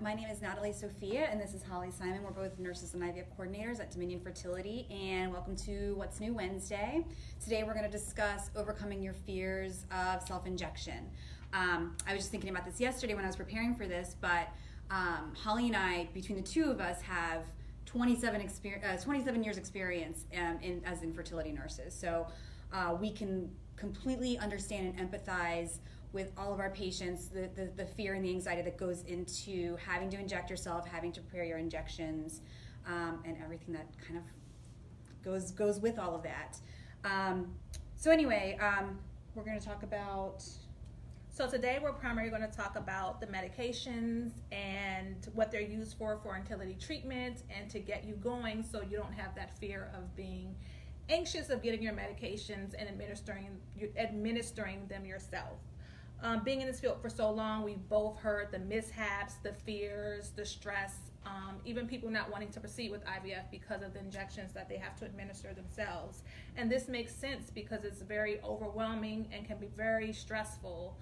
my name is Natalie Sophia, and this is Holly Simon. We're both nurses and IVF coordinators at Dominion Fertility, and welcome to What's New Wednesday. Today we're going to discuss overcoming your fears of self-injection. I was just thinking about this yesterday when I was preparing for this, but Holly and I, between the two of us, have 27 years experience as infertility nurses. So we can completely understand and empathize with all of our patients, the fear and the anxiety that goes into having to inject yourself, having to prepare your injections, and everything that kind of goes with all of that. So anyway, we're going to talk about... So today we're primarily going to talk about the medications and what they're used for fertility treatment, and to get you going so you don't have that fear of being anxious of getting your medications and administering them yourself. Being in this field for so long, we've both heard the mishaps, the fears, the stress, even people not wanting to proceed with IVF because of the injections that they have to administer themselves. And this makes sense because it's very overwhelming and can be very stressful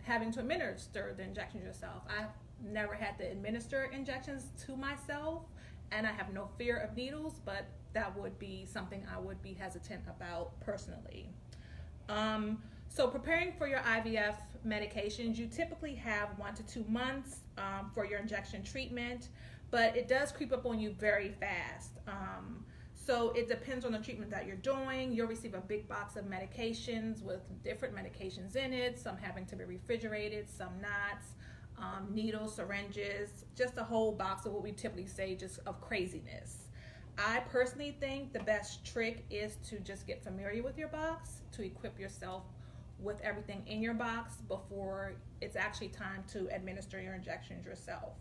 having to administer the injections yourself. I've never had to administer injections to myself, and I have no fear of needles, but that would be something I would be hesitant about personally. So preparing for your IVF medications, you typically have 1 to 2 months for your injection treatment, but it does creep up on you very fast. So it depends on the treatment that you're doing. You'll receive a big box of medications with different medications in it, some having to be refrigerated, some not, needles, syringes, just a whole box of what we typically say just of craziness. I personally think the best trick is to just get familiar with your box, to equip yourself with everything in your box before it's actually time to administer your injections yourself.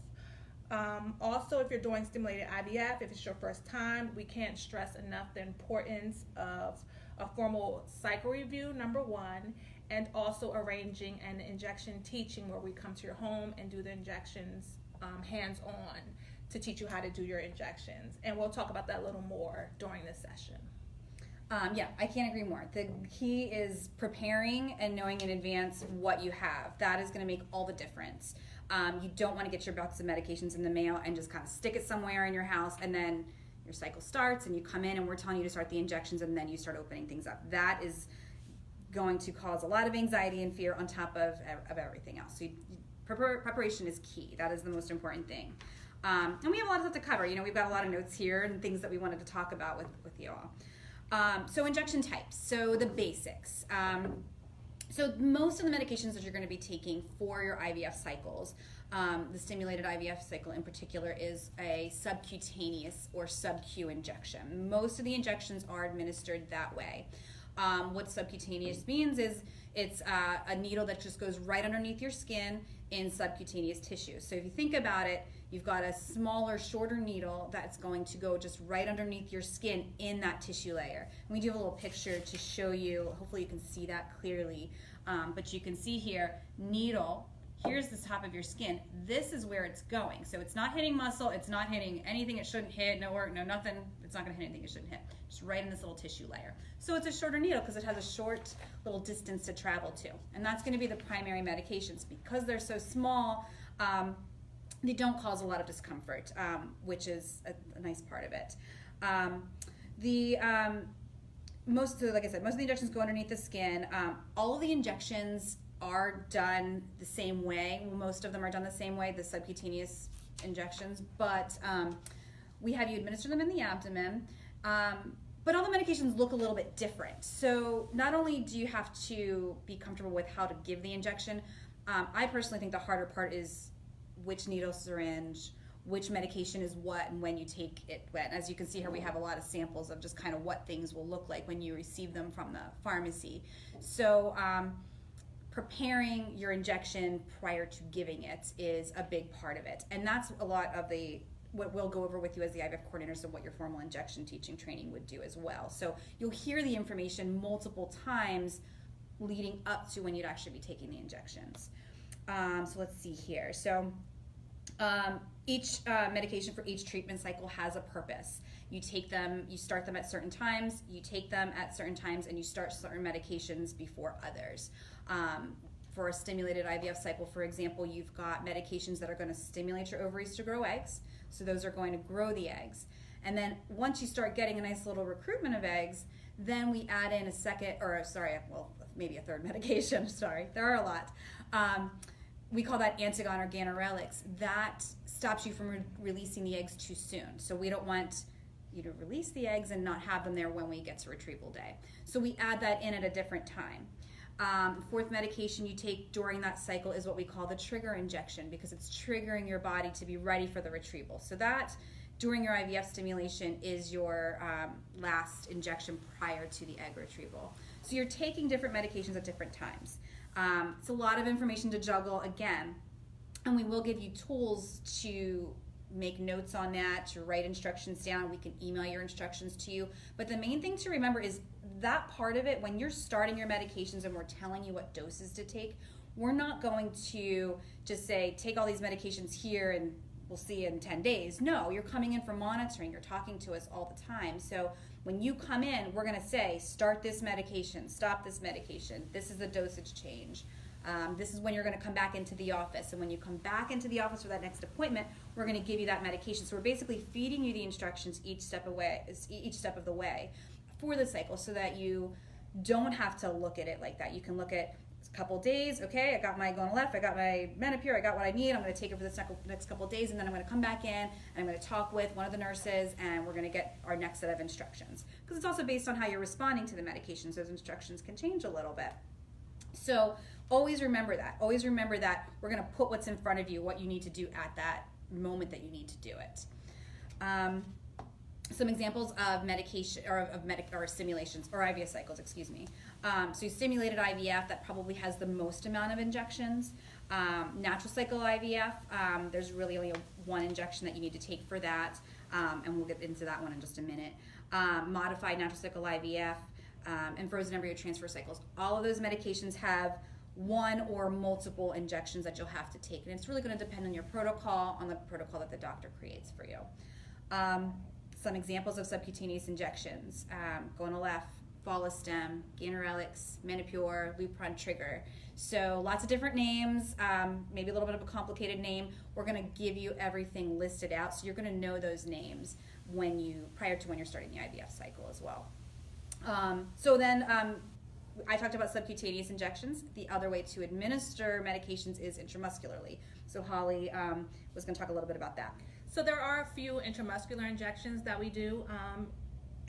Also, if you're doing stimulated IVF, if it's your first time, we can't stress enough the importance of a formal cycle review, number one, and also arranging an injection teaching where we come to your home and do the injections hands-on to teach you how to do your injections. And we'll talk about that a little more during this session. Yeah, I can't agree more. The key is preparing and knowing in advance what you have. That is going to make all the difference. You don't want to get your box of medications in the mail and just kind of stick it somewhere in your house, and then your cycle starts and you come in and we're telling you to start the injections, and then you start opening things up. That is going to cause a lot of anxiety and fear on top of everything else. So preparation is key. That is the most important thing. And we have a lot of stuff to cover. You know, we've got a lot of notes here and things that we wanted to talk about with you all. So injection types, so the basics. So most of the medications that you're going to be taking for your IVF cycles, the stimulated IVF cycle in particular, is a subcutaneous or sub-Q injection. Most of the injections are administered that way. What subcutaneous means is it's a needle that just goes right underneath your skin in subcutaneous tissue. So if you think about it, you've got a smaller, shorter needle that's going to go just right underneath your skin in that tissue layer. And we do have a little picture to show you. Hopefully you can see that clearly. But you can see here, needle, here's the top of your skin. This is where it's going. So it's not hitting muscle, it's not hitting anything it shouldn't hit, no work, no nothing. It's not gonna hit anything it shouldn't hit. Just right in this little tissue layer. So it's a shorter needle because it has a short little distance to travel to. And that's gonna be the primary medications. Because they're so small, they don't cause a lot of discomfort, which is a nice part of it. Like I said, most of the injections go underneath the skin. All of the injections are done the same way. Most of them are done the same way, the subcutaneous injections, but we have you administer them in the abdomen. But all the medications look a little bit different. So not only do you have to be comfortable with how to give the injection, I personally think the harder part is which needle syringe, which medication is what, and when you take it when. As you can see here, we have a lot of samples of just kind of what things will look like when you receive them from the pharmacy. So preparing your injection prior to giving it is a big part of it. And that's a lot of what we'll go over with you as the IVF coordinators and what your formal injection teaching training would do as well. So you'll hear the information multiple times leading up to when you'd actually be taking the injections. So let's see here. So each medication for each treatment cycle has a purpose. You take them, you start them at certain times, you take them at certain times, and you start certain medications before others. for a stimulated IVF cycle, for example, you've got medications that are going to stimulate your ovaries to grow eggs. So those are going to grow the eggs. And then once you start getting a nice little recruitment of eggs, then we add in maybe a third medication. Sorry, there are a lot. We call that antigon or ganirelix. That stops you from releasing the eggs too soon. So we don't want you to release the eggs and not have them there when we get to retrieval day. So we add that in at a different time. Fourth medication you take during that cycle is what we call the trigger injection, because it's triggering your body to be ready for the retrieval. So that, during your IVF stimulation, is your last injection prior to the egg retrieval. So you're taking different medications at different times. It's a lot of information to juggle again, and we will give you tools to make notes on that, to write instructions down. We can email your instructions to you. But the main thing to remember is that part of it, when you're starting your medications and we're telling you what doses to take, we're not going to just say, take all these medications here and we'll see you in 10 days. No, you're coming in for monitoring. You're talking to us all the time. So when you come in, we're going to say, start this medication, stop this medication. This is the dosage change. This is when you're going to come back into the office. And when you come back into the office for that next appointment, we're going to give you that medication. So we're basically feeding you the instructions each step of the way for the cycle, so that you don't have to look at it like that. You can look at a couple days. Okay, I got my Gonal-F, I got my Menopur, I got what I need. I'm going to take it for the next couple days, and then I'm going to come back in and I'm going to talk with one of the nurses, and we're going to get our next set of instructions. Because it's also based on how you're responding to the medications. Those instructions can change a little bit. So always remember that. Always remember that we're going to put what's in front of you, what you need to do at that moment that you need to do it. Some examples of medication or stimulations or IVF cycles, excuse me. So you stimulated IVF, that probably has the most amount of injections. Natural cycle IVF, there's really only one injection that you need to take for that, and we'll get into that one in just a minute. Modified natural cycle IVF, and frozen embryo transfer cycles. All of those medications have one or multiple injections that you'll have to take, and it's really going to depend on your protocol, on the protocol that the doctor creates for you. Some examples of subcutaneous injections: Gonal-F, Follistim, ganirelix, Menopur, Lupron trigger. So lots of different names, maybe a little bit of a complicated name. We're going to give you everything listed out, so you're going to know those names prior to when you're starting the IVF cycle as well. So then I talked about subcutaneous injections. The other way to administer medications is intramuscularly. So Holly was going to talk a little bit about that. So there are a few intramuscular injections that we do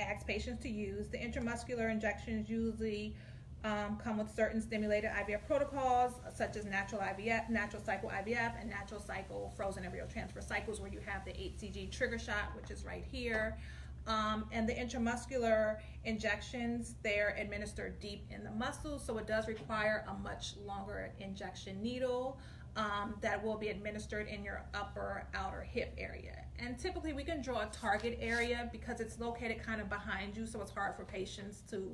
ask patients to use. The intramuscular injections usually come with certain stimulated IVF protocols, such as natural cycle IVF, and natural cycle frozen embryo transfer cycles, where you have the HCG trigger shot, which is right here. And the intramuscular injections, they're administered deep in the muscle, so it does require a much longer injection needle that will be administered in your upper outer hip area. And typically we can draw a target area because it's located kind of behind you, so it's hard for patients to,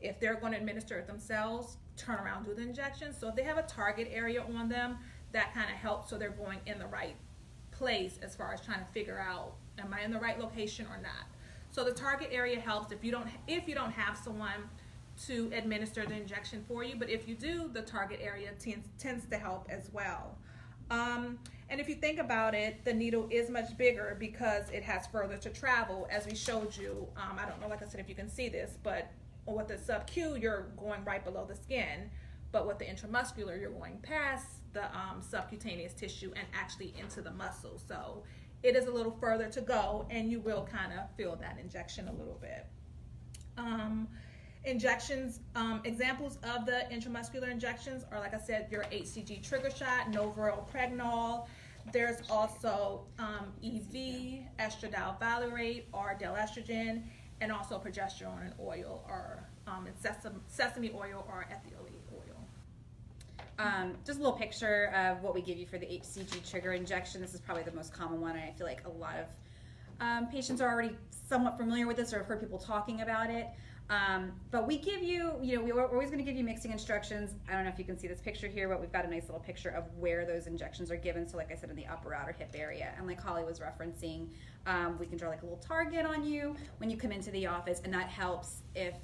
if they're going to administer it themselves, turn around, do the injection. So if they have a target area on them, that kind of helps, so they're going in the right place as far as trying to figure out, am I in the right location or not? So the target area helps if you don't have someone to administer the injection for you, but if you do, the target area tends to help as well. And if you think about it, the needle is much bigger because it has further to travel, as we showed you. I don't know, like I said, if you can see this, but with the sub-Q, you're going right below the skin, but with the intramuscular, you're going past the subcutaneous tissue and actually into the muscle. So it is a little further to go, and you will kind of feel that injection a little bit. Injections, examples of the intramuscular injections are, like I said, your HCG trigger shot, Novoril Pregnol. There's also EV, estradiol valerate, or delestrogen, and also progesterone and oil, or sesame oil or ethiolate oil. Just a little picture of what we give you for the HCG trigger injection. This is probably the most common one, and I feel like a lot of patients are already somewhat familiar with this or have heard people talking about it. But we give you, we're always going to give you mixing instructions. I don't know if you can see this picture here, but we've got a nice little picture of where those injections are given. So like I said, in the upper outer hip area. And like Holly was referencing, we can draw like a little target on you when you come into the office, and that helps if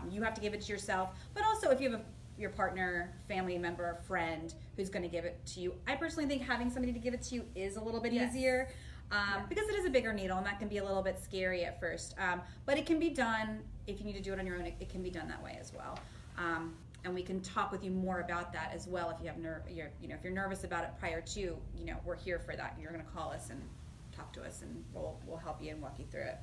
you have to give it to yourself, but also if you have your partner, family member, friend who's going to give it to you. I personally think having somebody to give it to you is a little bit easier. Because it is a bigger needle and that can be a little bit scary at first, but it can be done. If you need to do it on your own, it can be done that way as well. And we can talk with you more about that as well. If you have if you're nervous about it prior to, we're here for that. You're going to call us and talk to us, and we'll help you and walk you through it.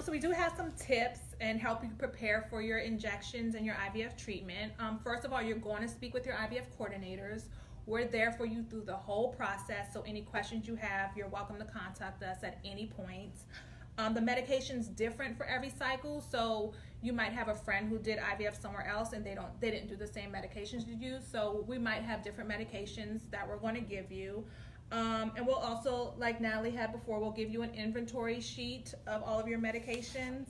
So we do have some tips and help you prepare for your injections and your IVF treatment. First of all, you're going to speak with your IVF coordinators. We're there for you through the whole process, so any questions you have, you're welcome to contact us at any point. The medication's different for every cycle, so you might have a friend who did IVF somewhere else and they didn't do the same medications you use, so we might have different medications that we're going to give you. And we'll also, like Natalie had before, we'll give you an inventory sheet of all of your medications,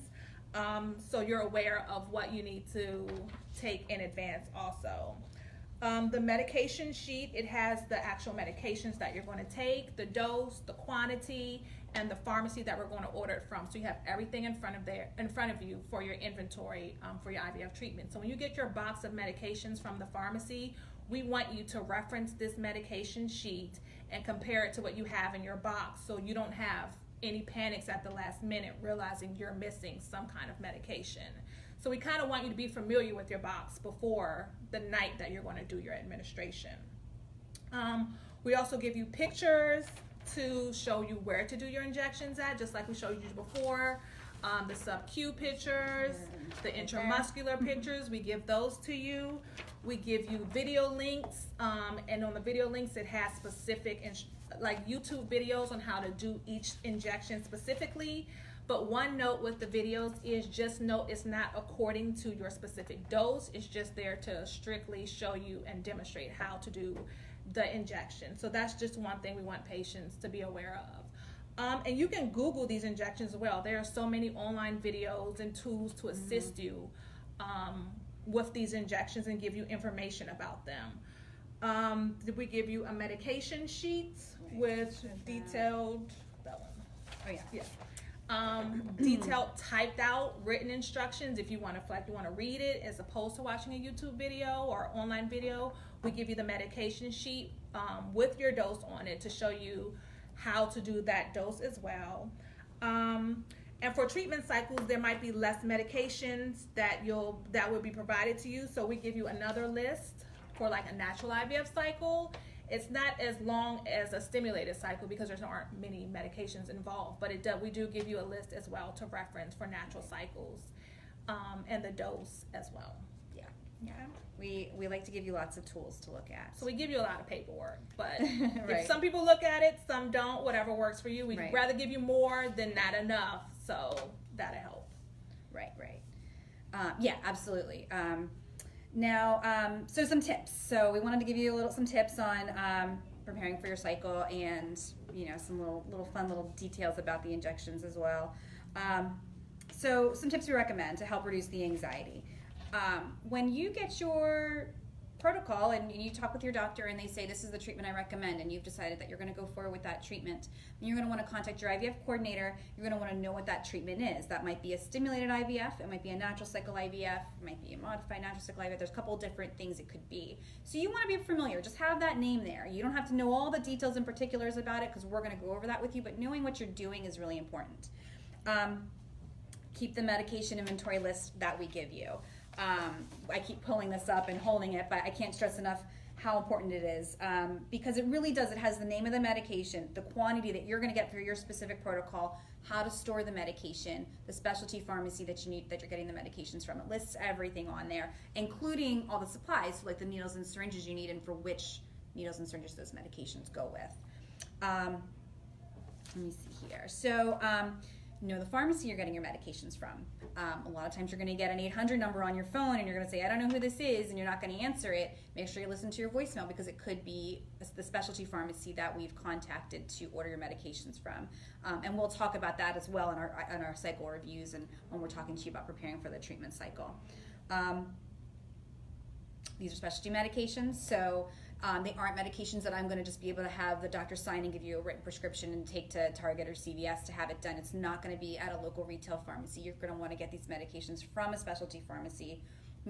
so you're aware of what you need to take in advance also. The medication sheet, it has the actual medications that you're going to take, the dose, the quantity, and the pharmacy that we're going to order it from. So you have everything in front of you for your inventory for your IVF treatment. So when you get your box of medications from the pharmacy, we want you to reference this medication sheet and compare it to what you have in your box, so you don't have any panics at the last minute realizing you're missing some kind of medication. So we kind of want you to be familiar with your box before the night that you're going to do your administration. We also give you pictures to show you where to do your injections at, just like we showed you before. The sub-Q pictures, the intramuscular pictures, we give those to you. We give you video links, and on the video links it has specific like YouTube videos on how to do each injection specifically. But one note with the videos is just note it's not according to your specific dose. It's just there to strictly show you and demonstrate how to do the injection. So that's just one thing we want patients to be aware of. And you can Google these injections as well. There are so many online videos and tools to assist you with these injections and give you information about them. We give you a medication sheet with detailed, that one. Oh yeah. Detailed typed out written instructions if you want to read it as opposed to watching a YouTube video or online video. We give you the medication sheet with your dose on it to show you how to do that dose as well. And for treatment cycles, there might be less medications that will be provided to you, so we give you another list for like a natural IVF cycle. It's not as long as a stimulated cycle because there aren't many medications involved, but we do give you a list as well to reference for natural cycles, and the dose as well. Yeah. We like to give you lots of tools to look at. So we give you a lot of paperwork, but right. If some people look at it, some don't, whatever works for you. We'd rather give you more than not enough, so that'll help. Right. Yeah, absolutely. Now, so some tips. So we wanted to give you some tips on preparing for your cycle, and some little fun little details about the injections as well. So some tips we recommend to help reduce the anxiety. When you get your protocol and you talk with your doctor and they say this is the treatment I recommend, and you've decided that you're going to go forward with that treatment, then you're going to want to contact your IVF coordinator. You're going to want to know what that treatment is. That might be a stimulated IVF, it might be a natural cycle IVF, it might be a modified natural cycle IVF. There's a couple of different things it could be. So you want to be familiar. Just have that name there. You don't have to know all the details and particulars about it because we're going to go over that with you, but knowing what you're doing is really important. Keep the medication inventory list that we give you. I keep pulling this up and holding it, but I can't stress enough how important it is, because it really does. It has the name of the medication, the quantity that you're going to get through your specific protocol, how to store the medication, the specialty pharmacy that you're getting the medications from. It lists everything on there, including all the supplies, so like the needles and syringes you need and for which needles and syringes those medications go with. Let me see here. So, the pharmacy you're getting your medications from. A lot of times you're going to get an 800 number on your phone and you're going to say, I don't know who this is, and you're not going to answer it. Make sure you listen to your voicemail because it could be the specialty pharmacy that we've contacted to order your medications from. And we'll talk about that as well in our cycle reviews and when we're talking to you about preparing for the treatment cycle. These are specialty medications, so they aren't medications that I'm going to just be able to have the doctor sign and give you a written prescription and take to Target or CVS to have it done. It's not going to be at a local retail pharmacy. You're going to want to get these medications from a specialty pharmacy.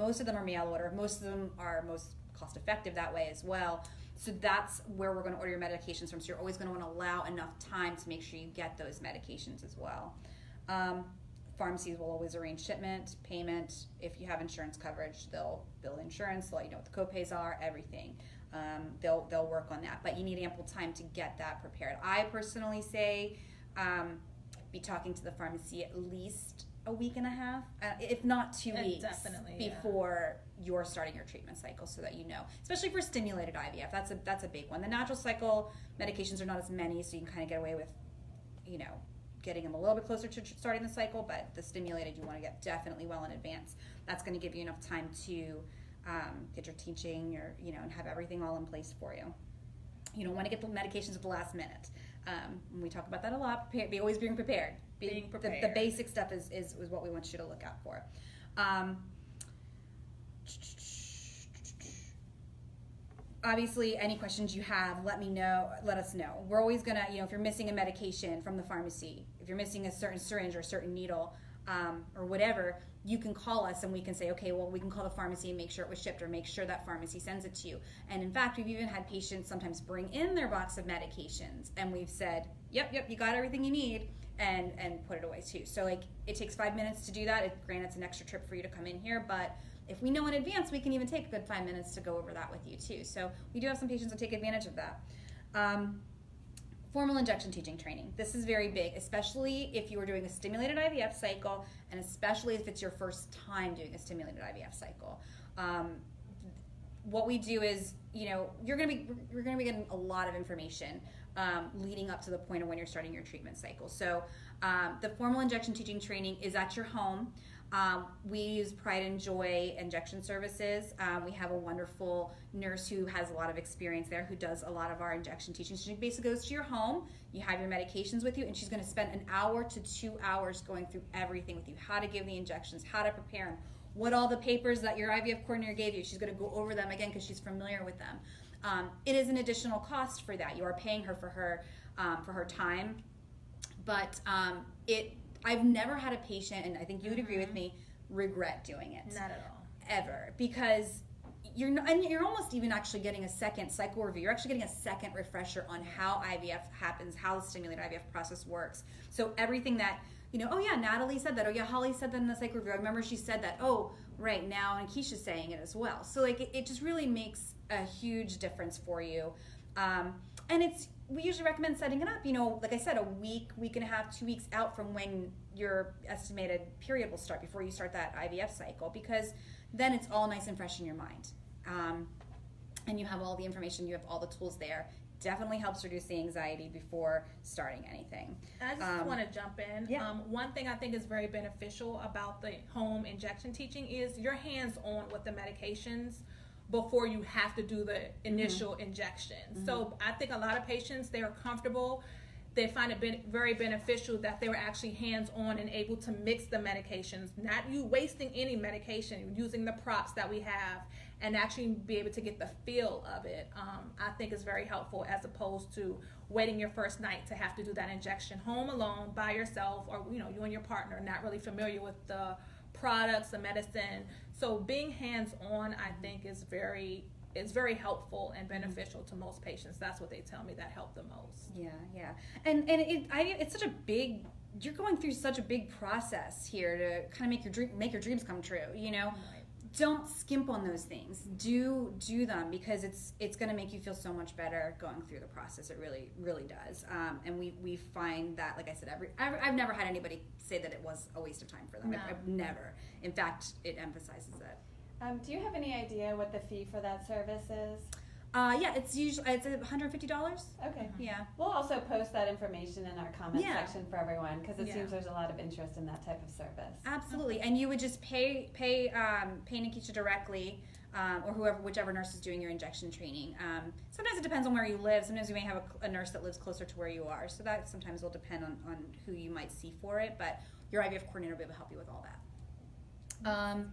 Most of them are mail order. Most of them are most cost effective that way as well. So that's where we're going to order your medications from. So you're always going to want to allow enough time to make sure you get those medications as well. Pharmacies will always arrange shipment, payment. If you have insurance coverage, they'll bill insurance, they'll let you know what the copays are, everything. They'll work on that, but you need ample time to get that prepared. I personally say be talking to the pharmacy at least a week and a half, if not 2 weeks, before you're starting your treatment cycle, so that you know. Especially for stimulated IVF, that's a big one. The natural cycle medications are not as many, so you can kind of get away with, getting them a little bit closer to starting the cycle. But the stimulated, you want to get definitely well in advance. That's going to give you enough time to get your teaching, and have everything all in place for you. You don't want to get the medications at the last minute. We talk about that a lot. Always being prepared. The basic stuff is what we want you to look out for. Obviously, any questions you have, let us know. We're always gonna, if you're missing a medication from the pharmacy, if you're missing a certain syringe or a certain needle, or whatever, you can call us and we can say, okay, well, we can call the pharmacy and make sure it was shipped, or make sure that pharmacy sends it to you. And in fact, we've even had patients sometimes bring in their box of medications, and we've said, yep, you got everything you need, and put it away too. So it takes 5 minutes to do that. Granted, it's an extra trip for you to come in here, but if we know in advance, we can even take a good 5 minutes to go over that with you too. So we do have some patients that take advantage of that. Formal injection teaching training. This is very big, especially if you are doing a stimulated IVF cycle, and especially if it's your first time doing a stimulated IVF cycle. What we do is, you're gonna be getting a lot of information leading up to the point of when you're starting your treatment cycle. So the formal injection teaching training is at your home. We use Pride and Joy injection services. We have a wonderful nurse who has a lot of experience there, who does a lot of our injection teaching. She basically goes to your home, you have your medications with you, and she's going to spend an hour to 2 hours going through everything with you: how to give the injections, how to prepare them, what all the papers that your IVF coordinator gave you. She's going to go over them again because she's familiar with them. It is an additional cost for that. You are paying her for her time, but I've never had a patient, and I think you would agree with me, regret doing it. Not at all. Ever. Because you're almost even actually getting a second cycle review. You're actually getting a second refresher on how IVF happens, how the stimulated IVF process works. So everything that, oh yeah, Natalie said that. Oh yeah, Holly said that in the cycle review. I remember she said that. Oh, right, now, and Keisha's saying it as well. So it just really makes a huge difference for you. And we usually recommend setting it up, like I said, a week and a half, 2 weeks out from when your estimated period will start, before you start that IVF cycle, because then it's all nice and fresh in your mind. And you have all the information, you have all the tools there. Definitely helps reduce the anxiety before starting anything. I just want to jump in. Yeah. One thing I think is very beneficial about the home injection teaching is you're hands-on with the medications before you have to do the initial injection. So I think a lot of patients, they are comfortable. They find it very beneficial that they were actually hands-on and able to mix the medications, not you wasting any medication, using the props that we have, and actually be able to get the feel of it. I think is very helpful, as opposed to waiting your first night to have to do that injection home alone by yourself, or you and your partner not really familiar with the products, the medicine. So being hands-on, I think, is very helpful and beneficial to most patients. That's what they tell me that helped the most. Yeah. And it's such a big, you're going through such a big process here to kind of make your dreams come true, Right. Don't skimp on those things. Do them, because it's going to make you feel so much better going through the process. It really, really does. And we find that, like I said, I've never had anybody say that it was a waste of time for them. No. I've never. In fact, it emphasizes it. Do you have any idea what the fee for that service is? Yeah, it's $150. Okay. Yeah. We'll also post that information in our comment Yeah. section for everyone, because it seems there's a lot of interest in that type of service. Absolutely, and you would just pay Nikisha directly, or whichever nurse is doing your injection training. Sometimes it depends on where you live. Sometimes you may have a nurse that lives closer to where you are, so that sometimes will depend on who you might see for it. But your IVF coordinator will be able to help you with all that.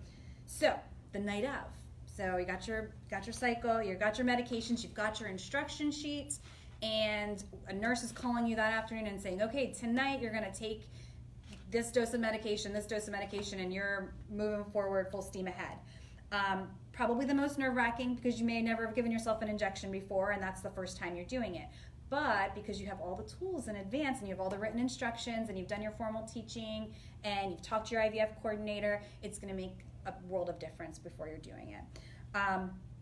So the night of. So you got your cycle, you got your medications, you've got your instruction sheets, and a nurse is calling you that afternoon and saying, okay, tonight you're going to take this dose of medication, and you're moving forward full steam ahead. Probably the most nerve-wracking because you may never have given yourself an injection before and that's the first time you're doing it. But because you have all the tools in advance and you have all the written instructions and you've done your formal teaching and you've talked to your IVF coordinator, it's going to make a world of difference before you're doing it.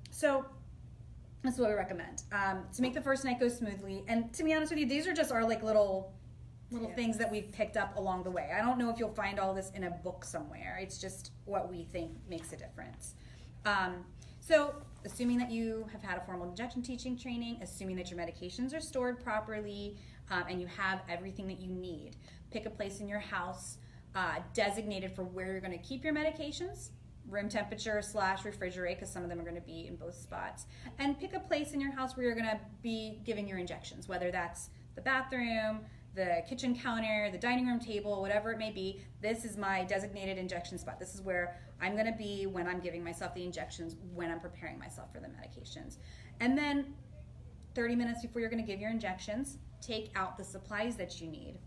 So that's what we recommend, to make the first night go smoothly. And to be honest with you, these are just our like little things that we've picked up along the way. I don't know if you'll find all this in a book somewhere. It's just what we think makes a difference. So assuming that you have had a formal injection teaching training, assuming that your medications are stored properly, and you have everything that you need, pick a place in your house designated for where you're going to keep your medications, room temperature / refrigerate, because some of them are going to be in both spots, and pick a place in your house where you're going to be giving your injections, whether that's the bathroom, the kitchen counter, the dining room table, whatever it may be. This is my designated injection spot. This is where I'm going to be when I'm giving myself the injections, when I'm preparing myself for the medications. And then 30 minutes before you're going to give your injections, take out the supplies that you need.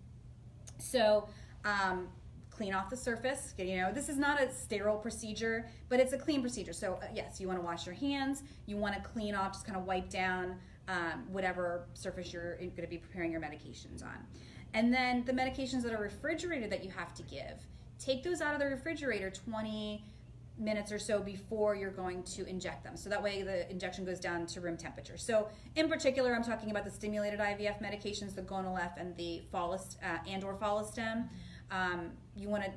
So clean off the surface. You know, this is not a sterile procedure, but it's a clean procedure. So yes, you want to wash your hands. You want to clean off, just kind of wipe down whatever surface you're going to be preparing your medications on. And then the medications that are refrigerated that you have to give, take those out of the refrigerator 20 minutes or so before you're going to inject them. So that way the injection goes down to room temperature. So in particular, I'm talking about the stimulated IVF medications, the Gonal-F and the and/or Follistim.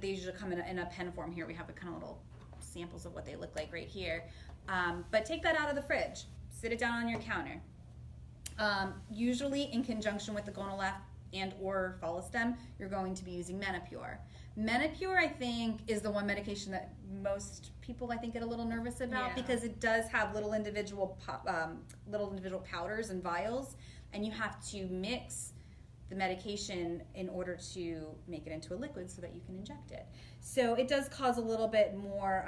They usually come in a pen form here. We have the kind of little samples of what they look like right here. But take that out of the fridge. Sit it down on your counter. Usually in conjunction with the Gonal-F and/or Follistim, you're going to be using Menopur. Menopur, I think, is the one medication that most people, I think, get a little nervous about because it does have little individual powders and vials, and you have to mix the medication in order to make it into a liquid so that you can inject it. So it does cause a little bit more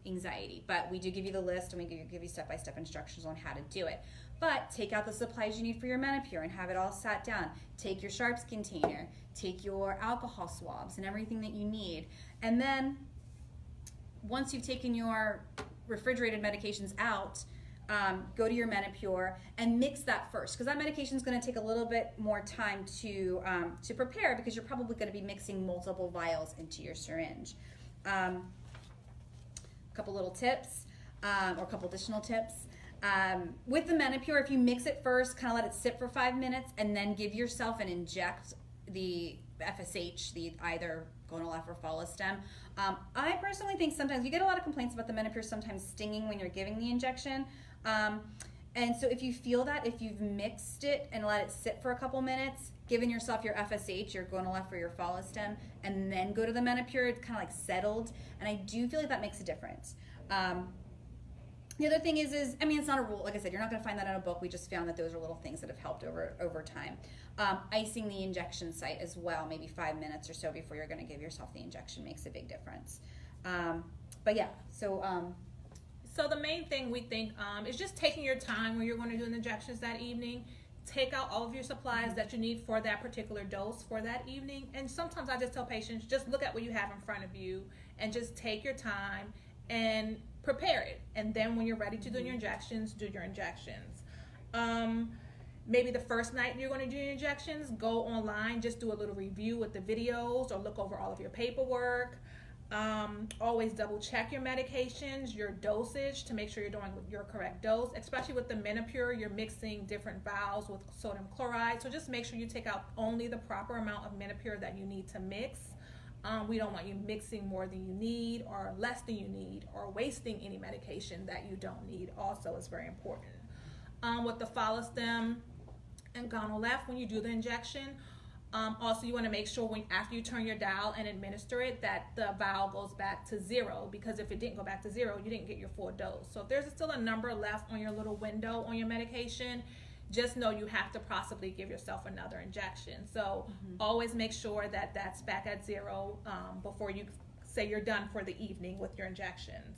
anxiety, but we do give you the list and we give you step-by-step instructions on how to do it. But take out the supplies you need for your Menopur and have it all sat down. Take your sharps container, take your alcohol swabs and everything that you need. And then once you've taken your refrigerated medications out, go to your Menopur and mix that first, because that medication is going to take a little bit more time to prepare, because you're probably going to be mixing multiple vials into your syringe. A couple little tips, or a couple additional tips. With the Menopur, if you mix it first, kind of let it sit for 5 minutes, and then give yourself and inject the FSH, the either Gonal-F or Follistim. I personally think sometimes you get a lot of complaints about the Menopur sometimes stinging when you're giving the injection. And so if you feel that, if you've mixed it and let it sit for a couple minutes, given yourself your FSH, your Gonal-F or your Follistim, and then go to the Menopur, it's kind of like settled. And I do feel like that makes a difference. The other thing is, I mean, it's not a rule. Like I said, you're not going to find that in a book. We just found that those are little things that have helped over time. Icing the injection site as well, maybe 5 minutes or so before you're going to give yourself the injection, makes a big difference. But yeah, so... So the main thing we think is just taking your time when you're going to do the injections that evening. Take out all of your supplies that you need for that particular dose for that evening. And sometimes I just tell patients, just look at what you have in front of you and just take your time and prepare it. And then when you're ready to do your injections, do your injections. Maybe the first night you're going to do your injections, go online, just do a little review with the videos or look over all of your paperwork. Always double check your medications, your dosage, to make sure you're doing your correct dose. Especially with the Menopur, you're mixing different vials with sodium chloride, so just make sure you take out only the proper amount of Menopur that you need to mix. We don't want you mixing more than you need or less than you need, or wasting any medication that you don't need. Also is very important. With the Follistim and Gonal-F, when you do the injection, also you want to make sure after you turn your dial and administer it, that the vial goes back to 0, because if it didn't go back to 0, you didn't get your full dose. So if there's still a number left on your little window on your medication, just know you have to possibly give yourself another injection. So always make sure that that's back at 0 before you say you're done for the evening with your injections.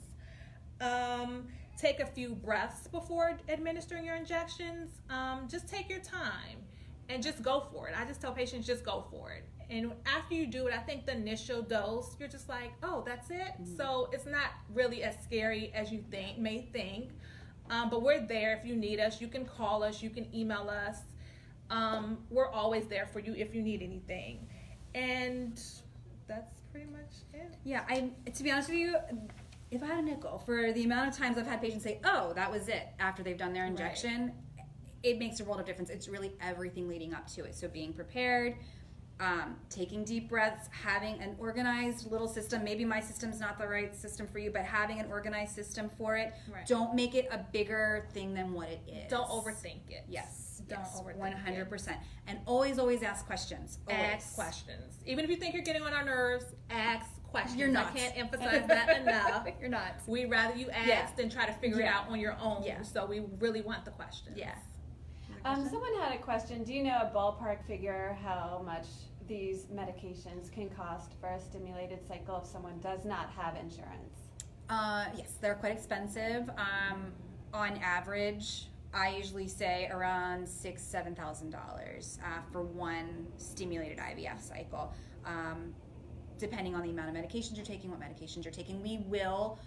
Take a few breaths before administering your injections. Just take your time. and just go for it. I just tell patients, just go for it. And after you do it, I think the initial dose, you're just like, oh, that's it. So it's not really as scary as you may think. But we're there if you need us. You can call us. You can email us. We're always there for you if you need anything. And that's pretty much it. Yeah, to be honest with you, if I had a nickel for the amount of times I've had patients say, oh, that was it, after they've done their injection, it makes a world of difference. It's really everything leading up to it. So being prepared, taking deep breaths, having an organized little system. Maybe my system's not the right system for you, but having an organized system for it. Right. Don't make it a bigger thing than what it is. Don't overthink it. Yes. Don't overthink 100%. And always ask questions. Always. Ask questions. Even if you think you're getting on our nerves, ask questions. You're not. I can't emphasize that enough. You're not. We'd rather you ask than try to figure it out on your own. Yeah. So we really want the questions. Yes. Someone had a question. Do you know a ballpark figure how much these medications can cost for a stimulated cycle if someone does not have insurance? Yes, they're quite expensive. On average, I usually say around $6,000-$7,000 for one stimulated IVF cycle, depending on the amount of medications you're taking, what medications you're taking. We will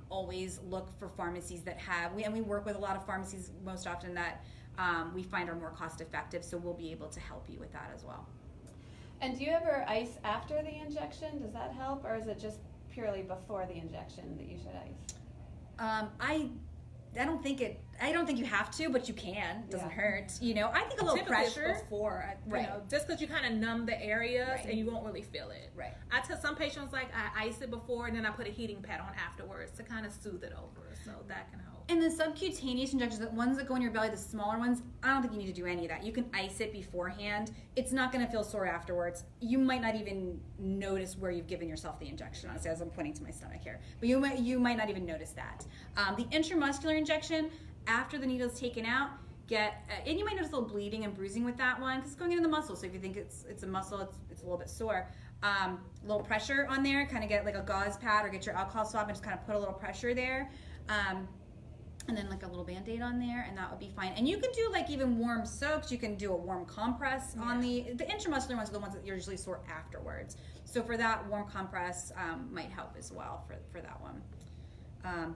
always look for pharmacies that have, and we work with a lot of pharmacies most often that we find are more cost effective, so we'll be able to help you with that as well. And do you ever ice after the injection? Does that help, or is it just purely before the injection that you should ice? I don't think you have to, but you can. It doesn't hurt. You know, I think a little Typically pressure. it's before, just because you kind of numb the areas and you won't really feel it. Right. I tell some patients, like, I ice it before and then I put a heating pad on afterwards to kind of soothe it over, so that can help. And the subcutaneous injections, the ones that go in your belly, the smaller ones, I don't think you need to do any of that. You can ice it beforehand. It's not going to feel sore afterwards. You might not even notice where you've given yourself the injection, honestly, as I'm pointing to my stomach here. But you might not even notice that. The intramuscular injection, after the needle's taken out, and you might notice a little bleeding and bruising with that one because it's going into the muscle. So if you think it's a muscle, it's a little bit sore. A little pressure on there, kind of get like a gauze pad or get your alcohol swab and just kind of put a little pressure there. And then like a little Band-Aid on there, and that would be fine. And you can do like even warm soaks. You can do a warm compress on the intramuscular ones are the ones that you're usually sore afterwards. So for that, warm compress might help as well for that one.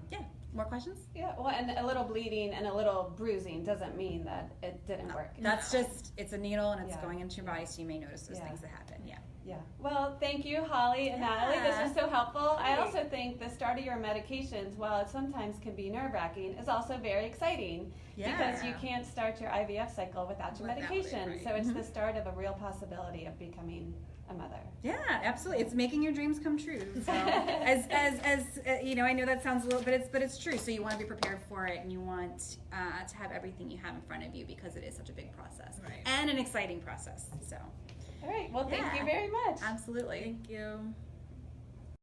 More questions? Yeah, well, and a little bleeding and a little bruising doesn't mean that it didn't work. That's just, it's a needle and it's going into your body, so you may notice those things that happen. Yeah. Well, thank you, Holly and Natalie. This was so helpful. I also think the start of your medications, while it sometimes can be nerve-wracking, is also very exciting because you can't start your IVF cycle without your medication. So it's the start of a real possibility of becoming a mother. Yeah, absolutely. It's making your dreams come true. So, as you know, I know that sounds a little, but it's true. So you want to be prepared for it, and you want to have everything you have in front of you because it is such a big process and an exciting process. So. All right. Well, thank you very much. Absolutely. Thank you.